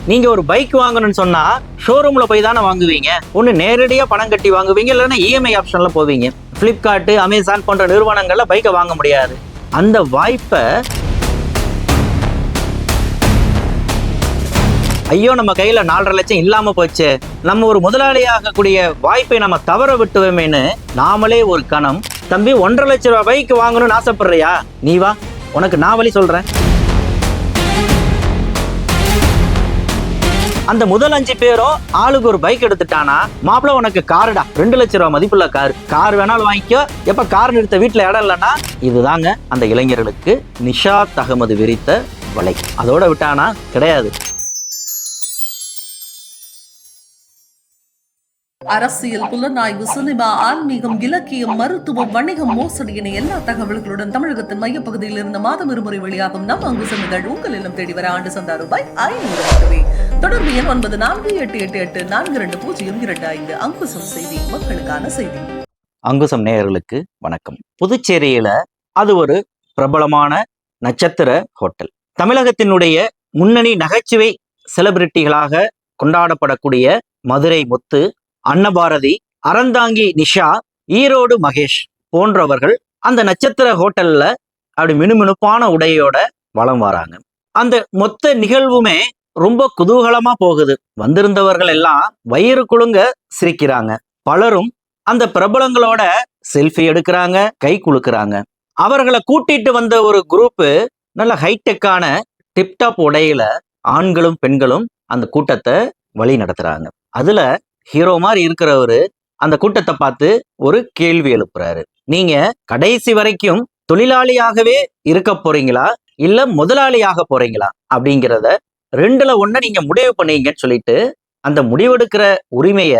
நீங்க ஒரு பைக் வாங்கணும்னு சொன்னா ஷோரூம்ல போய் தானே வாங்குவீங்க. ஒன்னு நேரடியா பணம் கட்டி வாங்குவீங்க, இல்லைன்னா இஎம்ஐ ஆப்ஷன்ல போவீங்க. பிளிப்கார்ட், அமேசான் போன்ற நிறுவனங்கள்ல பைக்கை வாங்க முடியாது. அந்த வாய்ப்பை ஐயோ நம்ம கையில 4.5 லட்சம் இல்லாம போச்சு, நம்ம ஒரு முதலாளியாக கூடிய வாய்ப்பை நம்ம தவற விட்டுவேமேன்னு நாமளே ஒரு கணம், தம்பி 1.5 லட்சம் ரூபாய் பைக் வாங்கணும்னு ஆசைப்படுறியா, நீ வா, உனக்கு நான் வழி சொல்றேன். அந்த முதல் 5 பேரும் ஆளுக்கு ஒரு பைக் எடுத்துட்டானா, மாப்பிள்ள உனக்கு காருடா, 2 லட்சம் ரூபாய் மதிப்புள்ள கார் வேணாலும் வாங்கிக்கோ, எப்ப கார் நிறுத்த வீட்டுல இடம் இல்லைன்னா. இதுதாங்க அந்த இளைஞர்களுக்கு நிஷாத் அகமது விரித்த வலை. அதோட விட்டானா கிடையாது. அரசியல், புலனாய்வு, சினிமா, ஆன்மீகம், இலக்கியம், மருத்துவம், வணிகம், மோசடி என எல்லா தகவல்களுடன் தமிழகத்தின் மையப்பகுதியில் இருந்து மாதம் இருமுறை வெளியாகும் நம் அங்குசம் இதழ் உங்கள் இல்லம் தேடி வர ஆண்டு சந்தா ரூபாய் 500 மட்டுமே. தொடர்பு எண் 9488884025. அங்குசம் செய்தி, மக்களுக்கான செய்தி. அங்குசம் நேயர்களுக்கு வணக்கம். புதுச்சேரியில அது ஒரு பிரபலமான நட்சத்திர ஹோட்டல். தமிழகத்தினுடைய முன்னணி நகைச்சுவை செலிபிரிட்டிகளாக கொண்டாடப்படக்கூடிய மதுரை முத்து, அன்னபாரதி, அறந்தாங்கி நிஷா, ஈரோடு மகேஷ் போன்றவர்கள் அந்த நட்சத்திர ஹோட்டல்ல அப்படி மினுமினுப்பான உடையோட வலம் வராங்க. அந்த மொத்த நிகழ்வுமே ரொம்ப குதூகலமா போகுது. வந்திருந்தவர்கள் எல்லாம் வயிறு குலுங்க சிரிக்கிறாங்க. பலரும் அந்த பிரபலங்களோட செல்ஃபி எடுக்கிறாங்க, கை குலுக்குறாங்க. அவர்களை கூட்டிட்டு வந்த ஒரு குரூப் நல்ல ஹைடெக்கான டிப்டாப் உடையில ஆண்களும் பெண்களும் அந்த கூட்டத்தை வழி நடத்துறாங்க. அதுல ஹீரோ மாதிரி இருக்கிறவரு அந்த கூட்டத்தை பார்த்து ஒரு கேள்வி எழுப்புறாரு. நீங்க கடைசி வரைக்கும் தொழிலாளியாகவே இருக்க போறீங்களா, இல்ல முதலாளியாக போறீங்களா அப்படிங்கிறத 2ல 1 நீங்க முடிவு பண்ணீங்கன்னு சொல்லிட்டு அந்த முடிவெடுக்கிற உரிமைய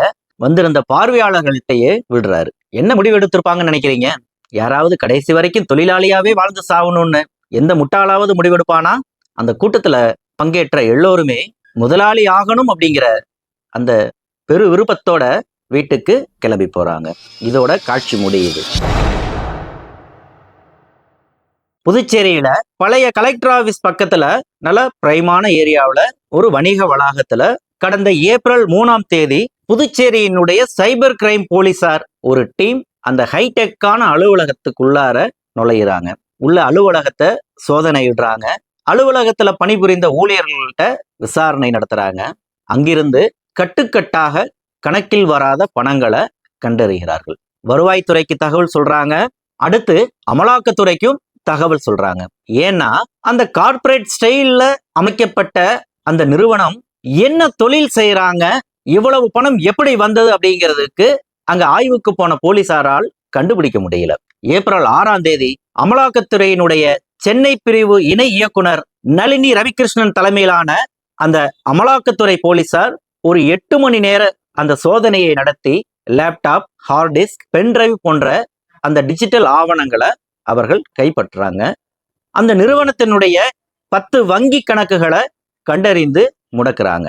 வந்திருந்த பார்வையாளர்கள்ட்டையே விடுறாரு. என்ன முடிவு எடுத்திருப்பாங்கன்னு நினைக்கிறீங்க? யாராவது கடைசி வரைக்கும் தொழிலாளியாவே வாழ்ந்து சாகணும்னு எந்த முட்டாளாவது முடிவெடுப்பானா? அந்த கூட்டத்துல பங்கேற்ற எல்லோருமே முதலாளி ஆகணும் அப்படிங்கிற அந்த பெரு விருப்பத்தோட வீட்டுக்கு கிளம்பி போறாங்க. இதோட காட்சி முடியுது. புதுச்சேரியில பழைய கலெக்டர் ஆபீஸ் பக்கத்துல நல்ல பிரைமான ஏரியாவில் ஒரு வணிக வளாகத்துல கடந்த ஏப்ரல் 3ஆம் தேதி புதுச்சேரியினுடைய சைபர் கிரைம் போலீசார் ஒரு டீம் அந்த ஹைடெக்கான அலுவலகத்துக்குள்ளார நுழையிறாங்க. உள்ள அலுவலகத்தை சோதனையிடுறாங்க. அலுவலகத்துல பணிபுரிந்த ஊழியர்கள்ட்ட விசாரணை நடத்துறாங்க. அங்கிருந்து கட்டுக்கட்டாக கணக்கில் வராத பணங்களை கண்டறிகிறார்கள். வருவாய்த்துறைக்கு தகவல் சொல்றாங்க, அடுத்து அமலாக்கத்துறைக்கும் தகவல் சொல்றாங்க. ஏன்னா அந்த கார்ப்பரேட் ஸ்டைல்ல அமைக்கப்பட்ட அந்த நிறுவனம் என்ன தொழில் செய்யறாங்க, இவ்வளவு பணம் எப்படி வந்தது அப்படிங்கிறதுக்கு அங்க ஆய்வுக்கு போன போலீசாரால் கண்டுபிடிக்க முடியல. ஏப்ரல் 6ஆம் தேதி அமலாக்கத்துறையினுடைய சென்னை பிரிவு இணை இயக்குனர் நளினி ரவிகிருஷ்ணன் தலைமையிலான அந்த அமலாக்கத்துறை போலீசார் ஒரு 8 மணி நேர அந்த சோதனையை நடத்தி லேப்டாப், ஹார்ட் டிஸ்க், பென்டிரைவ் போன்ற அந்த டிஜிட்டல் ஆவணங்களை அவர்கள் கைப்பற்றுறாங்க. அந்த நிறுவனத்தினுடைய 10 வங்கி கணக்குகளை கண்டறிந்து முடக்குறாங்க.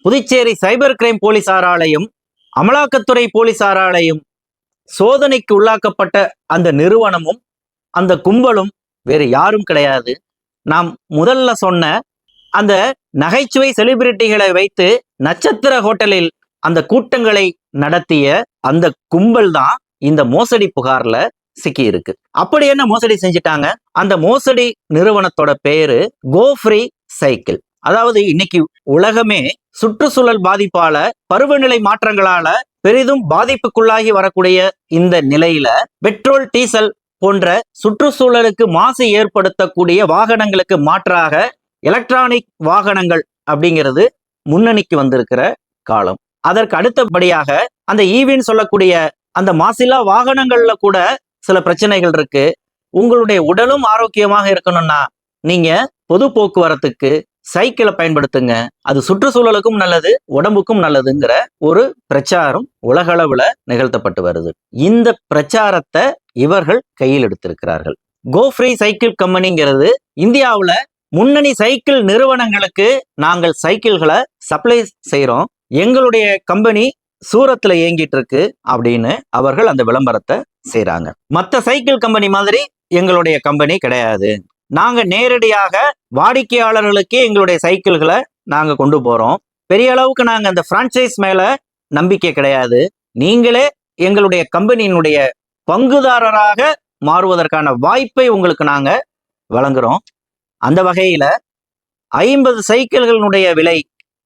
புதுச்சேரி சைபர் கிரைம் போலீசாராலையும் அமலாக்கத்துறை போலீசாராலையும் சோதனைக்கு உள்ளாக்கப்பட்ட அந்த நிறுவனமும் அந்த கும்பலும் வேறு யாரும் கிடையாது. நாம் முதல்ல சொன்ன அந்த நகைச்சுவை செலிபிரிட்டிகளை வைத்து நட்சத்திர ஹோட்டலில் அந்த கூட்டங்களை நடத்திய அந்த கும்பல் தான் இந்த மோசடி புகார்ல சிக்கி இருக்கு. அப்படி என்ன மோசடி செஞ்சிட்டாங்க? அந்த மோசடி நிறுவனத்தோட பேரு கோ ஃப்ரீ சைக்கிள். அதாவது இன்னைக்கு உலகமே சுற்றுச்சூழல் பாதிப்பால, பருவநிலை மாற்றங்களால பெரிதும் பாதிப்புக்குள்ளாகி வரக்கூடிய இந்த நிலையில பெட்ரோல், டீசல் போன்ற சுற்றுச்சூழலுக்கு மாசு ஏற்படுத்தக்கூடிய வாகனங்களுக்கு மாற்றாக எலக்ட்ரானிக் வாகனங்கள் அப்படிங்கிறது முன்னணிக்கு வந்திருக்கிற காலம். அதற்கு அடுத்தபடியாக அந்த ஈவின்னு சொல்லக்கூடிய அந்த மாசில்லா வாகனங்கள்ல கூட சில பிரச்சனைகள் இருக்கு. உங்களுடைய உடலும் ஆரோக்கியமாக இருக்கணும்னா நீங்க பொது போக்குவரத்துக்கு சைக்கிளை பயன்படுத்துங்க, அது சுற்றுச்சூழலுக்கும் நல்லது, உடம்புக்கும் நல்லதுங்கிற ஒரு பிரச்சாரம் உலகளவுல நிகழ்த்தப்பட்டு வருது. இந்த பிரச்சாரத்தை இவர்கள் கையில் எடுத்திருக்கிறார்கள். கோ ஃப்ரீ சைக்கிள் கம்பெனிங்கிறது இந்தியாவுல முன்னணி சைக்கிள் நிறுவனங்களுக்கு நாங்கள் சைக்கிள்களை சப்ளை செய்யறோம், எங்களுடைய கம்பெனி சூரத்துல இயங்கிட்டு இருக்கு அப்படின்னு அவர்கள் அந்த விளம்பரத்தை செய்யறாங்க. மற்ற சைக்கிள் கம்பெனி மாதிரி எங்களுடைய கம்பெனி கிடையாது, நாங்க நேரடியாக வாடிக்கையாளர்களுக்கே எங்களுடைய சைக்கிள்களை நாங்க கொண்டு போறோம். பெரிய அளவுக்கு நாங்க அந்த பிரான்சைஸ் மேல நம்பிக்கை கிடையாது. நீங்களே எங்களுடைய கம்பெனியினுடைய பங்குதாரராக மாறுவதற்கான வாய்ப்பை உங்களுக்கு நாங்க வழங்குறோம். அந்த வகையில 50 சைக்கிள்களுடைய விலை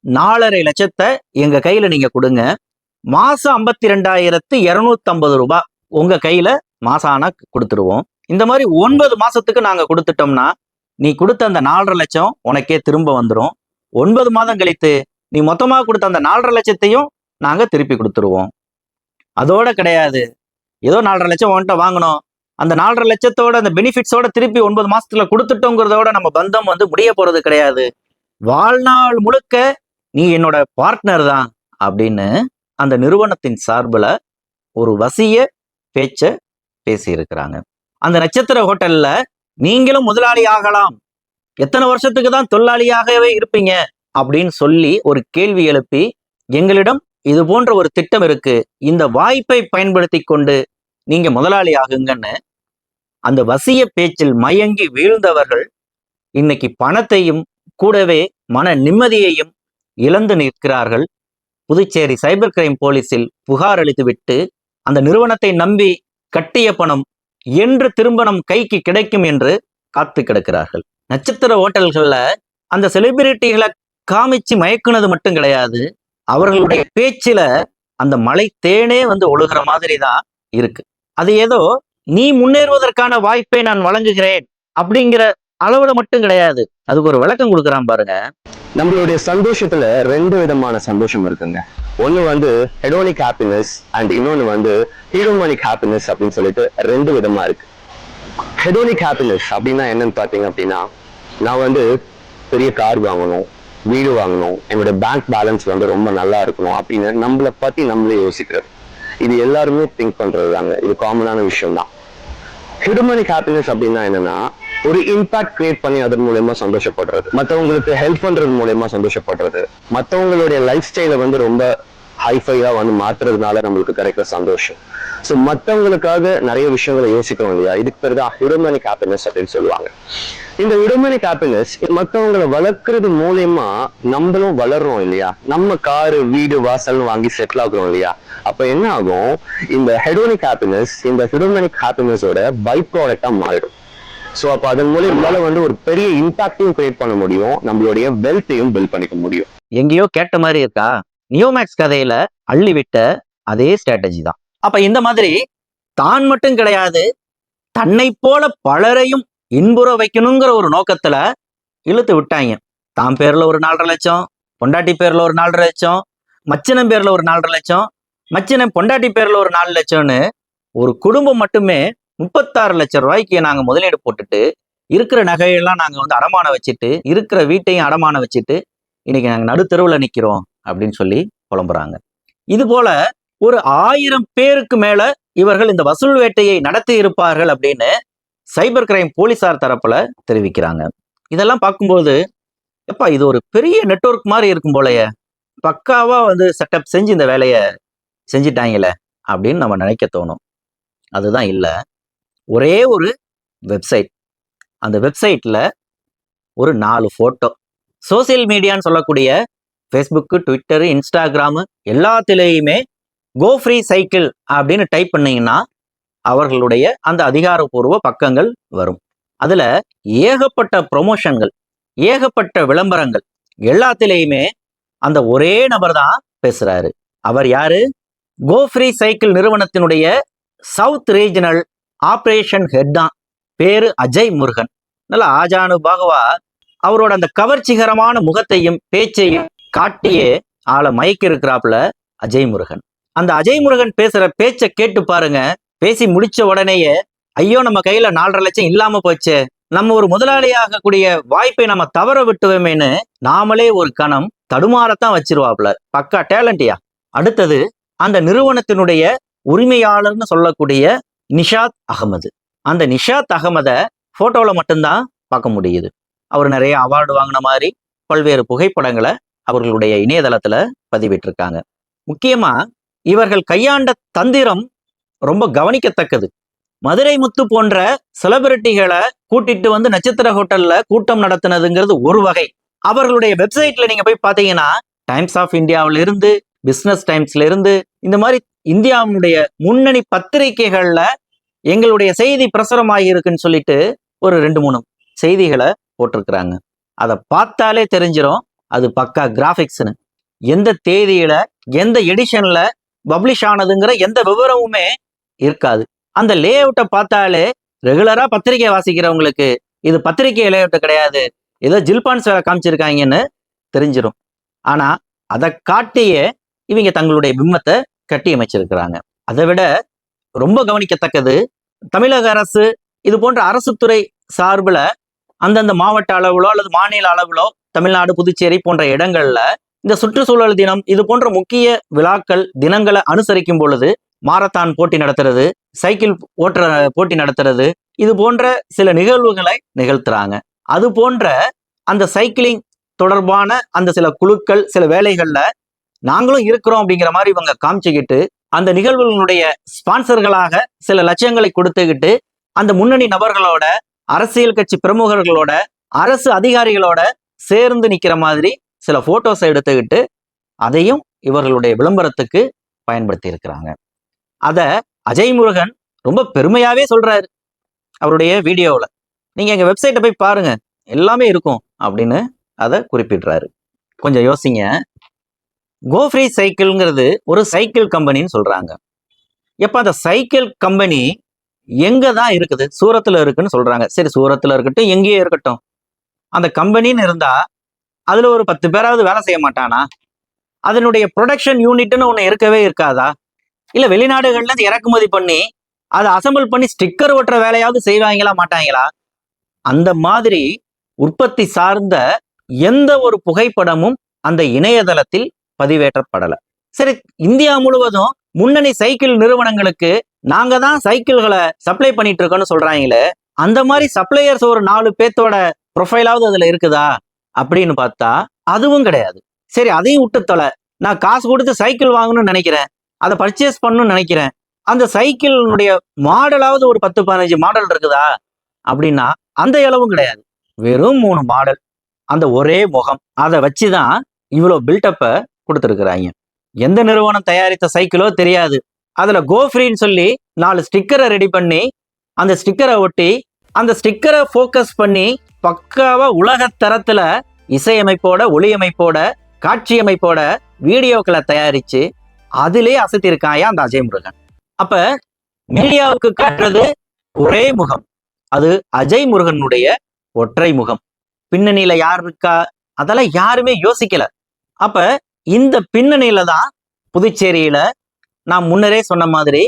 4,50,000 லட்சத்தை எங்க கையில நீங்க கொடுங்க. மாசம் 52,250 ரூபாய் உங்க கையில மாசம் ஆனா கொடுத்துருவோம். இந்த மாதிரி 9 மாசத்துக்கு நாங்க கொடுத்துட்டோம்னா நீ கொடுத்த அந்த 4,50,000 லட்சம் உனக்கே திரும்ப வந்துடும். 9 மாதம் கழித்து நீ மொத்தமா கொடுத்த அந்த 4,50,000 லட்சத்தையும் நாங்க திருப்பி கொடுத்துருவோம். அதோட கிடையாது, ஏதோ 4,50,000 லட்சம் உன்கிட்ட வாங்கணும், அந்த 4,50,000 லட்சத்தோட அந்த பெனிஃபிட்ஸோட திருப்பி 9 மாசத்துல கொடுத்துட்டோங்கிறதோட நம்ம பந்தம் முடிய போறது கிடையாது. வாழ்நாள் முழுக்க நீ என்னோட பார்ட்னர் தான் அப்படின்னு அந்த நிறுவனத்தின் சார்புல ஒரு வசிய பேச்ச பேசி இருக்கிறாங்க. அந்த நட்சத்திர ஹோட்டல்ல நீங்களும் முதலாளி ஆகலாம், எத்தனை வருஷத்துக்கு தான் தொழிலாளியாகவே இருப்பீங்க அப்படின்னு சொல்லி ஒரு கேள்வி எழுப்பி, எங்களிடம் இது போன்ற ஒரு திட்டம் இருக்கு, இந்த வாய்ப்பை பயன்படுத்தி கொண்டு நீங்க முதலாளி ஆகுங்கன்னு அந்த வசிய பேச்சில் மயங்கி வீழ்ந்தவர்கள் இன்னைக்கு பணத்தையும் கூடவே மன நிம்மதியையும் இழந்து நிற்கிறார்கள். புதுச்சேரி சைபர் கிரைம் போலீஸில் புகார் அளித்துவிட்டு அந்த நிறுவனத்தை நம்பி கட்டிய பணம் என்று திரும்ப நம் கைக்கு கிடைக்கும் என்று காத்து கிடக்கிறார்கள். நட்சத்திர ஹோட்டல்கள்ல அந்த செலிபிரிட்டிகளை காமிச்சு மயக்குனது மட்டும் கிடையாது, அவர்களுடைய பேச்சில அந்த மலை தேனே ஒழுகிற மாதிரி தான் இருக்கு. அது ஏதோ நீ முன்னேறுவதற்கான வாய்ப்பை நான் வழங்குகிறேன் அப்படிங்கிற அளவுல மட்டும் கிடையாது, அதுக்கு ஒரு விளக்கம் கொடுக்குறான் பாருங்க. நம்மளுடைய சந்தோஷத்துல 2 விதமான சந்தோஷம் இருக்குங்க. ஒண்ணு ஹெடோனிக் ஹாப்பினஸ் அண்ட் இன்னொன்னு ஹீரோமானிக் ஹாப்பினஸ் அப்படின்னு சொல்லிட்டு 2 விதமா இருக்கு. ஹெடோனிக் ஹாப்பினஸ் அப்படின்னா என்னன்னு பாத்தீங்க அப்படின்னா, நான் பெரிய கார் வாங்கணும், வீடு வாங்கணும், என்னோட பேங்க் பேலன்ஸ் ரொம்ப நல்லா இருக்கணும் அப்படின்னு நம்மளை பத்தி நம்மளே யோசிக்கிறது. இது எல்லாருமே திங்க் பண்றது தாங்க, இது காமனான விஷயம் தான். ஹியூமனிக் ஹாப்பினஸ் அப்படின்னா என்னன்னா, ஒரு இம்பாக்ட் கிரியேட் பண்ணி அதன் மூலயமா சந்தோஷப்படுறது, மற்றவங்களுக்கு ஹெல்ப் பண்றது மூலயமா சந்தோஷப்படுறது, மற்றவங்களுடைய லைஃப் ஸ்டைலை ரொம்ப ஹைஃபையா மாத்துறதுனால நம்மளுக்கு கிடைக்கிற சந்தோஷம். ஸோ மற்றவங்களுக்காக நிறைய விஷயங்களை யோசிக்கிறோம் இல்லையா, இதுக்கு பேர் தான் ஹியூமனிக் ஹாப்பினஸ் அப்படின்னு சொல்லுவாங்க. இந்த ஹியூமனிக் ஹாப்பினஸ் மற்றவங்களை வளர்க்கறது மூலயமா நம்மளும் வளர்றோம் இல்லையா, நம்ம காரு வீடு வாசல் வாங்கி செட்டில் ஆகுறோம் இல்லையா. அப்ப என்ன ஆகும், இந்த ஹெடோனிக் ஹாப்பினஸ் இந்த ஹியூமனிக் ஹாப்பினஸோட பை ப்ராடக்டா மாறிடும். ஸோ அப்போ அதன் மூலம் நம்மளால ஒரு பெரிய இம்பாக்டையும் கிரியேட் பண்ண முடியும், நம்மளுடைய வெல்த்தையும் பில்ட் பண்ணிக்க முடியும். எங்கேயோ கேட்ட மாதிரி இருக்கா? நியோமேக்ஸ் கதையில அள்ளிவிட்ட அதே ஸ்ட்ராட்டஜி தான். அப்ப இந்த மாதிரி தான் மட்டும் கிடையாது, தன்னை போல பலரையும் இன்புற வைக்கணுங்கிற ஒரு நோக்கத்துல இழுத்து விட்டாங்க. தான் பேர்ல ஒரு 4,50,000 லட்சம், பொண்டாட்டி பேர்ல ஒரு 4,50,000 லட்சம், மச்சினம் பேர்ல ஒரு 4,50,000 லட்சம், மச்சினம் பொண்டாட்டி பேர்ல ஒரு 4 லட்சம்னு ஒரு குடும்பம் மட்டுமே 36 லட்சம் ரூபாய்க்கு நாங்க முதலீடு போட்டுட்டு இருக்கிற நகையெல்லாம் நாங்க அடமானம் வச்சுட்டு, இருக்கிற வீட்டையும் அடமானம் வச்சுட்டு இன்னைக்கு நாங்க நடுத்தெருவுல நிக்கிறோம் அப்படின்னு சொல்லி புலம்புறாங்க. இது போல ஒரு 1000 பேருக்கு மேல இவர்கள் இந்த வசூல் வேட்டையை நடத்தி இருப்பார்கள் அப்படின்னு சைபர் கிரைம் போலீசார் தரப்புல தெரிவிக்கிறாங்க. இதெல்லாம் பார்க்கும்போது எப்பா இது ஒரு பெரிய நெட்வொர்க் மாதிரி இருக்கும் போலயே, பக்காவா செட்டப் செஞ்சு இந்த வேலையை செஞ்சிட்டாங்களே அப்படின்னு நம்ம நினைக்க தோணும். அதுதான் இல்லை, ஒரே ஒரு வெப்சைட், அந்த வெப்சைட்ல ஒரு 4 போட்டோ, சோசியல் மீடியான்னு சொல்லக்கூடிய ஃபேஸ்புக்கு, ட்விட்டரு, இன்ஸ்டாகிராமு எல்லாத்திலேயுமே கோ ஃப்ரீ சைக்கிள் அப்படின்னு டைப் பண்ணீங்கன்னா அவர்களுடைய அந்த அதிகாரப்பூர்வ பக்கங்கள் வரும். அதுல ஏகப்பட்ட ப்ரொமோஷன்கள், ஏகப்பட்ட விளம்பரங்கள், எல்லாத்திலேயுமே அந்த ஒரே நபர் தான் பேசுறாரு. அவர் யாரு? கோ ஃப்ரீ சைக்கிள் நிறுவனத்தினுடைய சவுத் ரீஜனல் ஆபரேஷன் ஹெட் தான். பேரு அஜய் முருகன். நல்ல ஆஜானு பாகவா அவரோட அந்த கவர்ச்சிகரமான முகத்தையும் பேச்சையும் காட்டியே ஆளை மயக்கி இருக்கிறாப்புல அஜய் முருகன். அந்த அஜய் முருகன் பேசுற பேச்சை கேட்டு பாருங்க. பேசி முடிச்ச உடனேயே ஐயோ நம்ம கையில 4,50,000 லட்சம் இல்லாம போச்சு, நம்ம ஒரு முதலாளியாகக்கூடிய வாய்ப்பை நம்ம தவற விட்டுவோமேன்னு நாமளே ஒரு கணம் தடுமாறத்தான் வச்சிருவாப்புல. பக்கா டேலண்டியா. அடுத்தது அந்த நிறுவனத்தினுடைய உரிமையாளர்னு சொல்லக்கூடிய நிஷாத் அகமது. அந்த நிஷாத் அகமதை போட்டோல மட்டும்தான் பார்க்க முடியுது. அவர் நிறைய அவார்டு வாங்கின மாதிரி பல்வேறு புகைப்படங்களை அவர்களுடைய இணையதளத்துல பதிவிட்டிருக்காங்க. முக்கியமா இவர்கள் கையாண்ட தந்திரம் ரொம்ப கவனிக்கத்தக்கது. மதுரை முத்து போன்ற செலிபிரிட்டிகளை கூட்டிட்டு நட்சத்திர ஹோட்டல்ல கூட்டம் நடத்தினதுங்கிறது ஒரு வகை. அவர்களுடைய வெப்சைட்ல நீங்க போய் பாத்தீங்கன்னா டைம்ஸ் ஆஃப் இந்தியாவில இருந்து, பிசினஸ் டைம்ஸ்ல இருந்து, இந்த மாதிரி இந்தியாவுடைய முன்னணி பத்திரிகைகள்ல எங்களுடைய செய்தி பிரசுரமாகி இருக்குன்னு சொல்லிட்டு ஒரு 2-3 செய்திகளை போட்டிருக்கிறாங்க. அதை பார்த்தாலே தெரிஞ்சிடும் அது பக்கா கிராபிக்ஸ்னு. எந்த தேதியில எந்த எடிஷன்ல பப்ளிஷ் ஆனதுங்கிற எந்த விவரமுமே இருக்காது. அந்த லே அவுட்டை பார்த்தாலே ரெகுலரா பத்திரிகை வாசிக்கிறவங்களுக்கு இது பத்திரிகை லே அவுட் கிடையாது, ஏதோ ஜில்பான்ஸ் வேலை காமிச்சிருக்காங்கன்னு தெரிஞ்சிடும். ஆனா அதை காட்டியே இவங்க தங்களுடைய பிம்பத்தை கட்டி அமைச்சிருக்கிறாங்க. அதை விட ரொம்ப கவனிக்கத்தக்கது, தமிழக அரசு இது போன்ற அரசு துறை சார்பில் அந்தந்த மாவட்ட அளவுலோ அல்லது மாநில அளவுலோ தமிழ்நாடு, புதுச்சேரி போன்ற இடங்கள்ல இந்த சுற்றுச்சூழல் தினம் இது போன்ற முக்கிய விழாக்கள் தினங்களை அனுசரிக்கும் பொழுது மாரத்தான் போட்டி நடத்துறது, சைக்கிள் ஓட்டுற போட்டி நடத்துறது, இது போன்ற சில நிகழ்வுகளை நிகழ்த்துறாங்க. அது போன்ற அந்த சைக்கிளிங் தொடர்பான அந்த சில குழுக்கள் சில வேலைகள்ல நாங்களும் இருக்கிறோம் அப்படிங்கிற மாதிரி இவங்க காமிச்சுக்கிட்டு அந்த நிகழ்வுகளுடைய ஸ்பான்சர்களாக சில லட்சங்களை கொடுத்துக்கிட்டு அந்த முன்னணி நபர்களோட, அரசியல் கட்சி பிரமுகர்களோட, அரசு அதிகாரிகளோட சேர்ந்து நிக்கிற மாதிரி சில போட்டோஸை எடுத்துக்கிட்டு அதையும் இவர்களுடைய விளம்பரத்துக்கு பயன்படுத்தி இருக்கிறாங்க. அத அஜய் முருகன் ரொம்ப பெருமையாவே சொல்றாரு அவருடைய வீடியோவில். நீங்க எங்க வெப்சைட்டை போய் பாருங்க, எல்லாமே இருக்கும் அப்படின்னு அதை குறிப்பிடுறாரு. கொஞ்சம் யோசிங்க. கோஃப்ரீ சைக்கிள்ங்கிறது ஒரு சைக்கிள் கம்பெனின்னு சொல்றாங்க. எப்ப அந்த சைக்கிள் கம்பெனி எங்க தான் இருக்குது? சூரத்துல இருக்குன்னு சொல்றாங்க. சரி, சூரத்துல இருக்கட்டும், எங்கேயே இருக்கட்டும், அந்த கம்பெனின்னு இருந்தா அதுல ஒரு 10 பேராவது வேலை செய்ய மாட்டானா? அதனுடைய ப்ரொடக்ஷன் யூனிட்னு ஒண்ணு இருக்கவே இருக்காதா? இல்ல வெளிநாடுகள்ல இருந்து இறக்குமதி பண்ணி அதை அசம்பிள் பண்ணி ஸ்டிக்கர் ஒட்டுற வேலையாவது செய்வாங்களா மாட்டாங்களா? அந்த மாதிரி உற்பத்தி சார்ந்த எந்த ஒரு புகைப்படமும் அந்த இணையதளத்தில் பதிவேற்றப்படலை. சரி, இந்தியா முழுவதும் முன்னணி சைக்கிள் நிறுவனங்களுக்கு நாங்க தான் சைக்கிள்களை சப்ளை பண்ணிட்டு இருக்கோம்னு சொல்றாங்களே, அந்த மாதிரி சப்ளையர்ஸ் ஒரு 4 பேர்த்தோட ப்ரொஃபைலாவது அதுல இருக்குதா அப்படின்னு பார்த்தா அதுவும் கிடையாது. சரி, அதையும் விட்டு தொலை, நான் காசு கொடுத்து சைக்கிள் வாங்கணும்னு நினைக்கிறேன், அதை பர்ச்சேஸ் பண்ணணும்னு நினைக்கிறேன், அந்த சைக்கிளுடைய மாடலாவது ஒரு 10-15 மாடல் இருக்குதா அப்படின்னா அந்த அளவும் கிடையாது. வெறும் 3 மாடல், அந்த ஒரே முகம், அதை வச்சுதான் இவ்வளவு பில்டப்பை கொடுத்துருக்குறாங்க. எந்த நிறுவனம் தயாரித்த சைக்கிளோ தெரியாது. அதுல கோஃப்ரீன்னு சொல்லி 4 ஸ்டிக்கரை ரெடி பண்ணி அந்த ஸ்டிக்கரை ஒட்டி அந்த ஸ்டிக்கரை ஃபோக்கஸ் பண்ணி பக்காவா உலக தரத்துல இசையமைப்போட, ஒளியமைப்போட, காட்சியமைப்போட வீடியோக்களை தயாரிச்சு அதிலே அசத்திருக்காயா அந்த அஜய் முருகன். அப்ப மீடியாவுக்கு காட்டுறது ஒரே முகம், அது அஜய் முருகனுடைய ஒற்றை முகம். பின்னணியில யார் இருக்கா அதெல்லாம் யாருமே யோசிக்கல. அப்ப இந்த பின்னணியில தான் புதுச்சேரியில நான் முன்னரே சொன்ன மாதிரி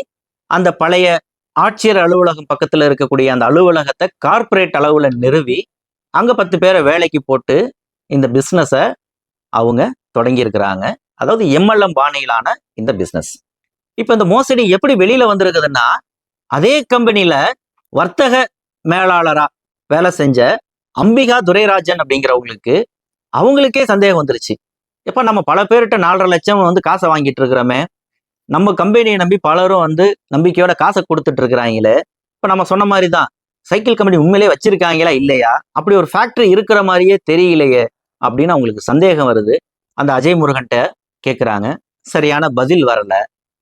அந்த பழைய ஆட்சியர் அலுவலகம் பக்கத்துல இருக்கக்கூடிய அந்த அலுவலகத்தை கார்ப்பரேட் அளவுல நிறுவி அங்க 10 பேரை வேலைக்கு போட்டு இந்த பிசினஸ அவங்க தொடங்கி இருக்கிறாங்க. அதாவது MLM பாணியிலான இந்த பிசினஸ். இப்ப இந்த மோசடி எப்படி வெளியில வந்திருக்குதுன்னா, அதே கம்பெனில வர்த்தக மேலாளரா வேலை செஞ்ச அம்பிகா துரைராஜன் அப்படிங்கிறவங்களுக்கு அவங்களுக்கே சந்தேகம் வந்துருச்சு. எப்ப நம்ம பல பேர்கிட்ட 4.5 லட்சம் காசை வாங்கிட்டு இருக்கிறோமே, நம்ம கம்பெனியை நம்பி பலரும் நம்பிக்கையோட காசை கொடுத்துட்டு இருக்கிறாங்களே, இப்ப நம்ம சொன்ன மாதிரி தான் சைக்கிள் கம்பெனி உண்மையிலே வச்சிருக்காங்களா இல்லையா, அப்படி ஒரு ஃபேக்டரி இருக்கிற மாதிரியே தெரியலையே அப்படின்னு அவங்களுக்கு சந்தேகம் வருது. அந்த அஜய் முருகன்ட்ட கேட்குறாங்க, சரியான பதில் வரல.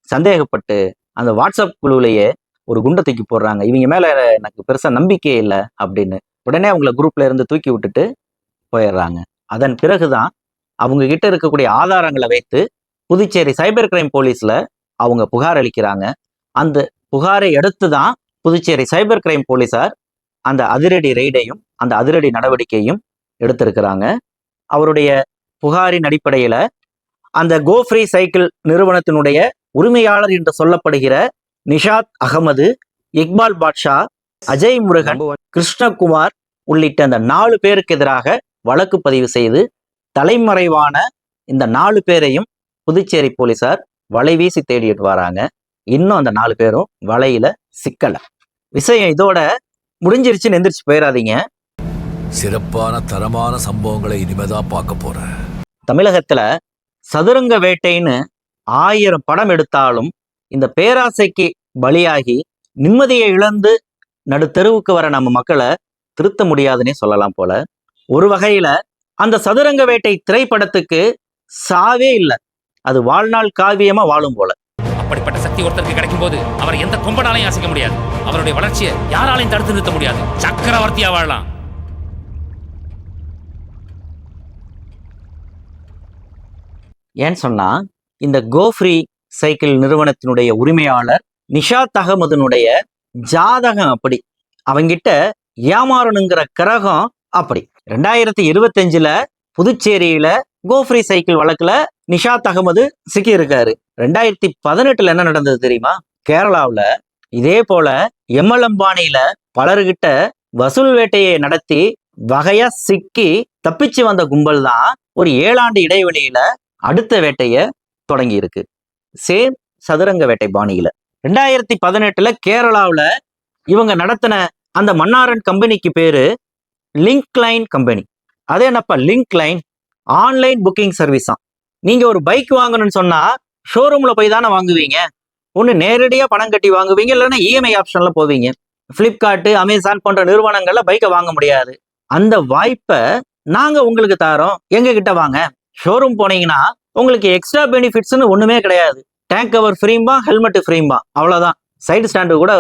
சந்தேகப்பட்டு அந்த வாட்ஸ்அப் குழுவிலேயே ஒரு குண்டை தூக்கி போடுறாங்க, இவங்க மேல எனக்கு பெருசா நம்பிக்கை இல்லை அப்படின்னு. உடனே அவங்கள குரூப்ல இருந்து தூக்கி விட்டுட்டு போயிடுறாங்க. அதன் பிறகுதான் அவங்க கிட்ட இருக்கக்கூடிய ஆதாரங்களை வைத்து புதுச்சேரி சைபர் கிரைம் போலீஸ்ல அவங்க புகார் அளிக்கிறாங்க. அந்த புகாரை எடுத்து தான் புதுச்சேரி சைபர் கிரைம் போலீசார் அந்த அதிரடி ரெய்டையும் அந்த அதிரடி நடவடிக்கையும் எடுத்திருக்கிறாங்க. அவருடைய புகாரின் அடிப்படையில அந்த கோஃப்ரீ சைக்கிள் நிறுவனத்தினுடைய உரிமையாளர் என்று சொல்லப்படுகிற நிஷாத் அகமது, இக்பால் பாட்ஷா, அஜய் முருகன், கிருஷ்ணகுமார் உள்ளிட்ட அந்த 4 பேருக்கு எதிராக வழக்கு பதிவு செய்து தலைமறைவான இந்த 4 பேரையும் புதுச்சேரி போலீசார் வலை வீசி தேடிட்டு வராங்க. இன்னும் அந்த 4 பேரும் வலையில சிக்கல. விஷயம் இதோட முடிஞ்சிருச்சுன்னு எந்திரிச்சு போயிடாதீங்க. சிறப்பான தரமான சம்பவங்களை இனிமேதான் பார்க்க போறேன். தமிழகத்துல சதுரங்க வேட்டைன்னு 1000 படம் எடுத்தாலும் இந்த பேராசைக்கு பலியாகி நிம்மதியை இழந்து நடுத்தெருவுக்கு வர நம்ம மக்களை திருத்த முடியாதுன்னே சொல்லலாம் போல. ஒரு வகையில அந்த சதுரங்க வேட்டை திரைப்படத்துக்கு சாவே இல்லை. அது வாழ்நாள் காவியமா வாழும் போல. அப்படிப்பட்ட சக்தி ஒருத்தருக்கு கிடைக்கும் போது அவரை எந்த கொம்பனாலையும் அசைக்க முடியாது. அவருடைய வளர்ச்சியை யாராலையும் தடுத்து நிறுத்த முடியாது. சக்கரவர்த்தியா வாழலாம். ஏன்னு சொன்னா, இந்த கோஃப்ரி சைக்கிள் நிறுவனத்தினுடைய உரிமையாளர் நிஷாத் அகமதுனுடைய ஜாதகம் அப்படி, அவங்கிட்ட ஏமாறணுங்கிற கிரகம் அப்படி. 2025 புதுச்சேரியில கோஃப்ரி சைக்கிள் வழக்குல நிஷாத் அகமது சிக்கி இருக்காரு. 2018 என்ன நடந்தது தெரியுமா? கேரளாவுல இதே போல MLM பாணியில பலர்கிட்ட வசூல் வேட்டையை நடத்தி வகையா சிக்கி தப்பிச்சு வந்த கும்பல் தான் ஒரு 7 ஆண்டு இடைவெளியில அடுத்த வேட்டைய தொடங்கி இருக்கு. சேம் சதுரங்க வேட்டை பாணியில 2018 கேரளாவுல இவங்க நடத்தின அந்த மன்னாரன் கம்பெனிக்கு பேரு லிங்க்லைன் கம்பெனி. அது என்னப்பா லிங்க்லைன்? Online booking சர்வீஸா. நீங்க ஒரு பைக் வாங்கணும்னு சொன்னா ஷோரூம்ல போய் தானே வாங்குவீங்க. ஒன்று நேரடியா பணம் கட்டி வாங்குவீங்க, இல்லைன்னா EMI ஆப்ஷன்ல போவீங்க. பிளிப்கார்ட், அமேசான் போன்ற நிறுவனங்கள்ல பைக்கை வாங்க முடியாது. அந்த வாய்ப்பை நாங்க உங்களுக்கு தாரோம், எங்க கிட்ட வாங்க. ஷோரூம் போனீங்கன்னா உங்களுக்கு எக்ஸ்ட்ரா பெனிஃபிட்ஸ்னு ஒண்ணுமே கிடையாது. டேங்க் கவர் ஃப்ரீம்பா, ஹெல்மெட் ஃப்ரீம்பா, அவ்வளவுதான். சைடு ஸ்டாண்டு கூட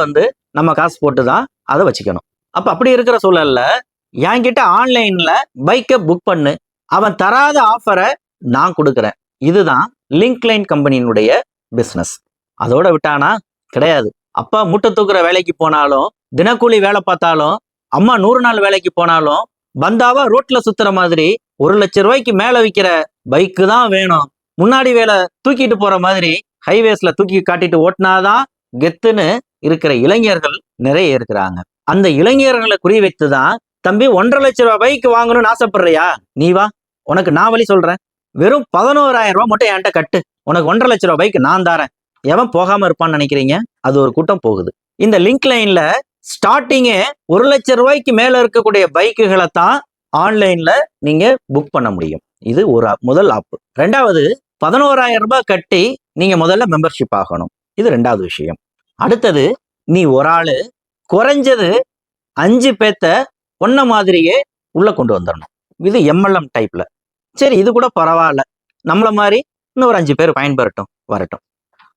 நம்ம காசு போட்டு தான் அதை வச்சுக்கணும். அப்படி இருக்கிற சூழல்ல என்கிட்ட ஆன்லைன்ல பைக்கை புக் பண்ணு, அவன் தராத ஆஃபரை நான் கொடுக்குறேன். இதுதான் லிங்க்லைன் கம்பெனியினுடைய பிசினஸ். அதோட விட்டானா கிடையாது. அப்பா மூட்டை தூக்குற வேலைக்கு போனாலும், தினக்கூலி வேலை பார்த்தாலும், அம்மா 100 நாள் வேலைக்கு போனாலும், பந்தாவா ரோட்ல சுத்துற மாதிரி 1 லட்சம் ரூபாய்க்கு மேல விற்கிற பைக்கு தான் வேணும். முன்னாடி வேலை தூக்கிட்டு போற மாதிரி ஹைவேஸ்ல தூக்கி காட்டிட்டு ஓட்டினாதான் கெத்துன்னு இருக்கிற இளைஞர்கள் நிறைய இருக்கிறாங்க. அந்த இளைஞர்களை குறி வைத்துதான், தம்பி 1.5 லட்சம் ரூபாய் பைக் வாங்கணும்னு ஆசைப்படுறியா? நீ வா, உனக்கு நான் வழி சொல்றேன். வெறும் 11,000 ரூபாய் மட்டும் என்கிட்ட கட்டு, உனக்கு 1.5 லட்சம் ரூபாய் பைக் நான் தாரேன். எவன் போகாம இருப்பான்னு நினைக்கிறீங்க? அது ஒரு கூட்டம் போகுது. இந்த லிங்க் லைன்ல ஸ்டார்டிங்கே 1 லட்சம் ரூபாய்க்கு மேல இருக்கக்கூடிய பைக்குகளை தான் ஆன்லைன்ல நீங்க புக் பண்ண முடியும். இது ஒரு முதல் ஆப். ரெண்டாவது, 11,000 ரூபாய் கட்டி நீங்க முதல்ல மெம்பர்ஷிப் ஆகணும். இது 2வது விஷயம். அடுத்தது, நீ ஒரு ஆளு குறைஞ்சது 5 பேத்த ஒன்ன மாதிரியே உள்ள கொண்டு வந்துடணும். இது MLM டைப்ல. சரி, இது கூட பரவாயில்ல, நம்மள மாதிரி இன்னொரு 5 பேர் பயன்பெறட்டும், வரட்டும்.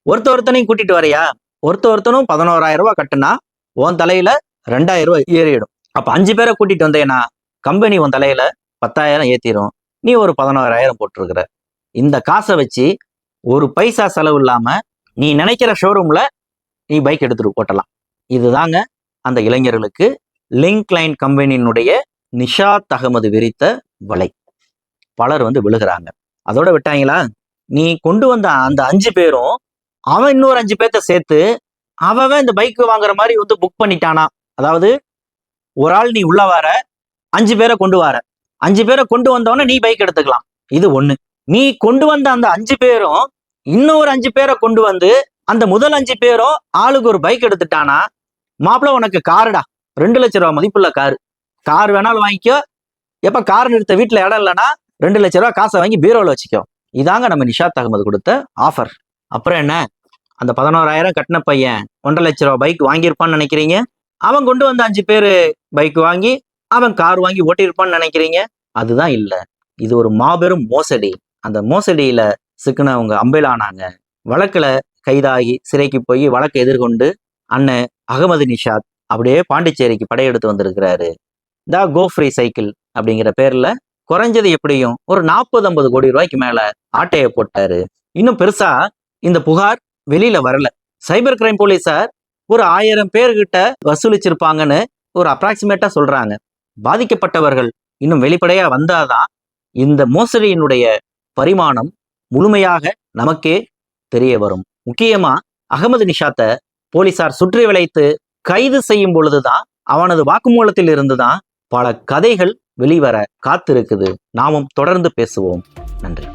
ஒருத்தனையும் கூட்டிட்டு வரையா? ஒருத்தனும் 11,000 ரூபாய் கட்டுனா உன் தலையில 2,000 ரூபாய் ஏறிடும். அப்ப 5 பேரை கூட்டிட்டு வந்தேன்னா கம்பெனி உன் தலையில 10,000 ஏத்திரும். நீ ஒரு 11,000 போட்டிருக்கிற. இந்த காசை வச்சு ஒரு பைசா செலவு இல்லாம நீ நினைக்கிற ஷோரூம்ல நீ பைக் எடுத்துட்டு ஓட்டலாம். இதுதாங்க அந்த இளைஞர்களுக்கு லிங்க்லைன் கம்பெனியினுடைய நிஷாத் அகமது விரித்த வலை. பலர் விழுகிறாங்க. அதோட விட்டாங்களா? நீ கொண்டு வந்த அந்த 5 பேரும் அவன் இன்னொரு 5 பேர்த்த சேர்த்து அவன் இந்த பைக் வாங்குற மாதிரி புக் பண்ணிட்டானா. அதாவது ஒரு ஆள் நீ உள்ள வர, 5 பேரை கொண்டு வர, 5 பேரை கொண்டு வந்தவன நீ பைக் எடுத்துக்கலாம். இது ஒண்ணு. நீ கொண்டு வந்த அந்த 5 பேரும் இன்னொரு 5 பேரை கொண்டு வந்து அந்த முதல் 5 பேரும் ஆளுக்கு ஒரு பைக் எடுத்துட்டானா, மாப்பிள்ள உனக்கு காருடா, 2 லட்சம் ரூபாய் மதிப்புள்ள கார் வேணாலும் வாங்கிக்கோ. எப்ப கார் நிறுத்த வீட்டுல இடம் இல்லைன்னா 2 லட்சம் ரூபாய் காசை வாங்கி பீரோல வச்சுக்கோ. இதாங்க நம்ம நிஷாத் அகமது கொடுத்த ஆஃபர். அப்புறம் என்ன, அந்த 11,000 கட்டின பையன் 1.5 லட்சம் ரூபாய் பைக் வாங்கியிருப்பான்னு நினைக்கிறீங்க? அவன் கொண்டு வந்த 5 பேரு பைக் வாங்கி அவன் கார் வாங்கி ஓட்டியிருப்பான்னு நினைக்கிறீங்க? அதுதான் இல்ல. இது ஒரு மாபெரும் மோசடி. அந்த மோசடியில சிக்கினவங்க அம்பேலானாங்க. வழக்குல கைதாகி சிறைக்கு போய் வழக்கை எதிர்கொண்டு அண்ணன் அகமது நிஷாத் அப்படியே பாண்டிச்சேரிக்கு படையெடுத்து வந்திருக்கிறாரு. த கோஃப்ரி சைக்கிள் அப்படிங்கிற பேர்ல குறைஞ்சது எப்படியும் ஒரு 40-50 கோடி ரூபாய்க்கு மேல ஆட்டையை போட்டாரு. இன்னும் பெருசா இந்த புகார் வெளியில வரல. சைபர் கிரைம் போலீசார் ஒரு 1000 பேர்கிட்ட வசூலிச்சிருப்பாங்கன்னு ஒரு அப்ராக்சிமேட்டா சொல்றாங்க. பாதிக்கப்பட்டவர்கள் இன்னும் வெளிப்படையா வந்தாதான் இந்த மோசடியினுடைய பரிமாணம் முழுமையாக நமக்கே தெரிய வரும். முக்கியமா அகமது நிஷாத்தை போலீசார் சுற்றி வளைத்து கைது செய்யும் பொழுதுதான், அவனது வாக்குமூலத்தில் இருந்துதான் பல கதைகள் வெளிவர காத்திருக்குது. நாமும் தொடர்ந்து பேசுவோம். நன்றி.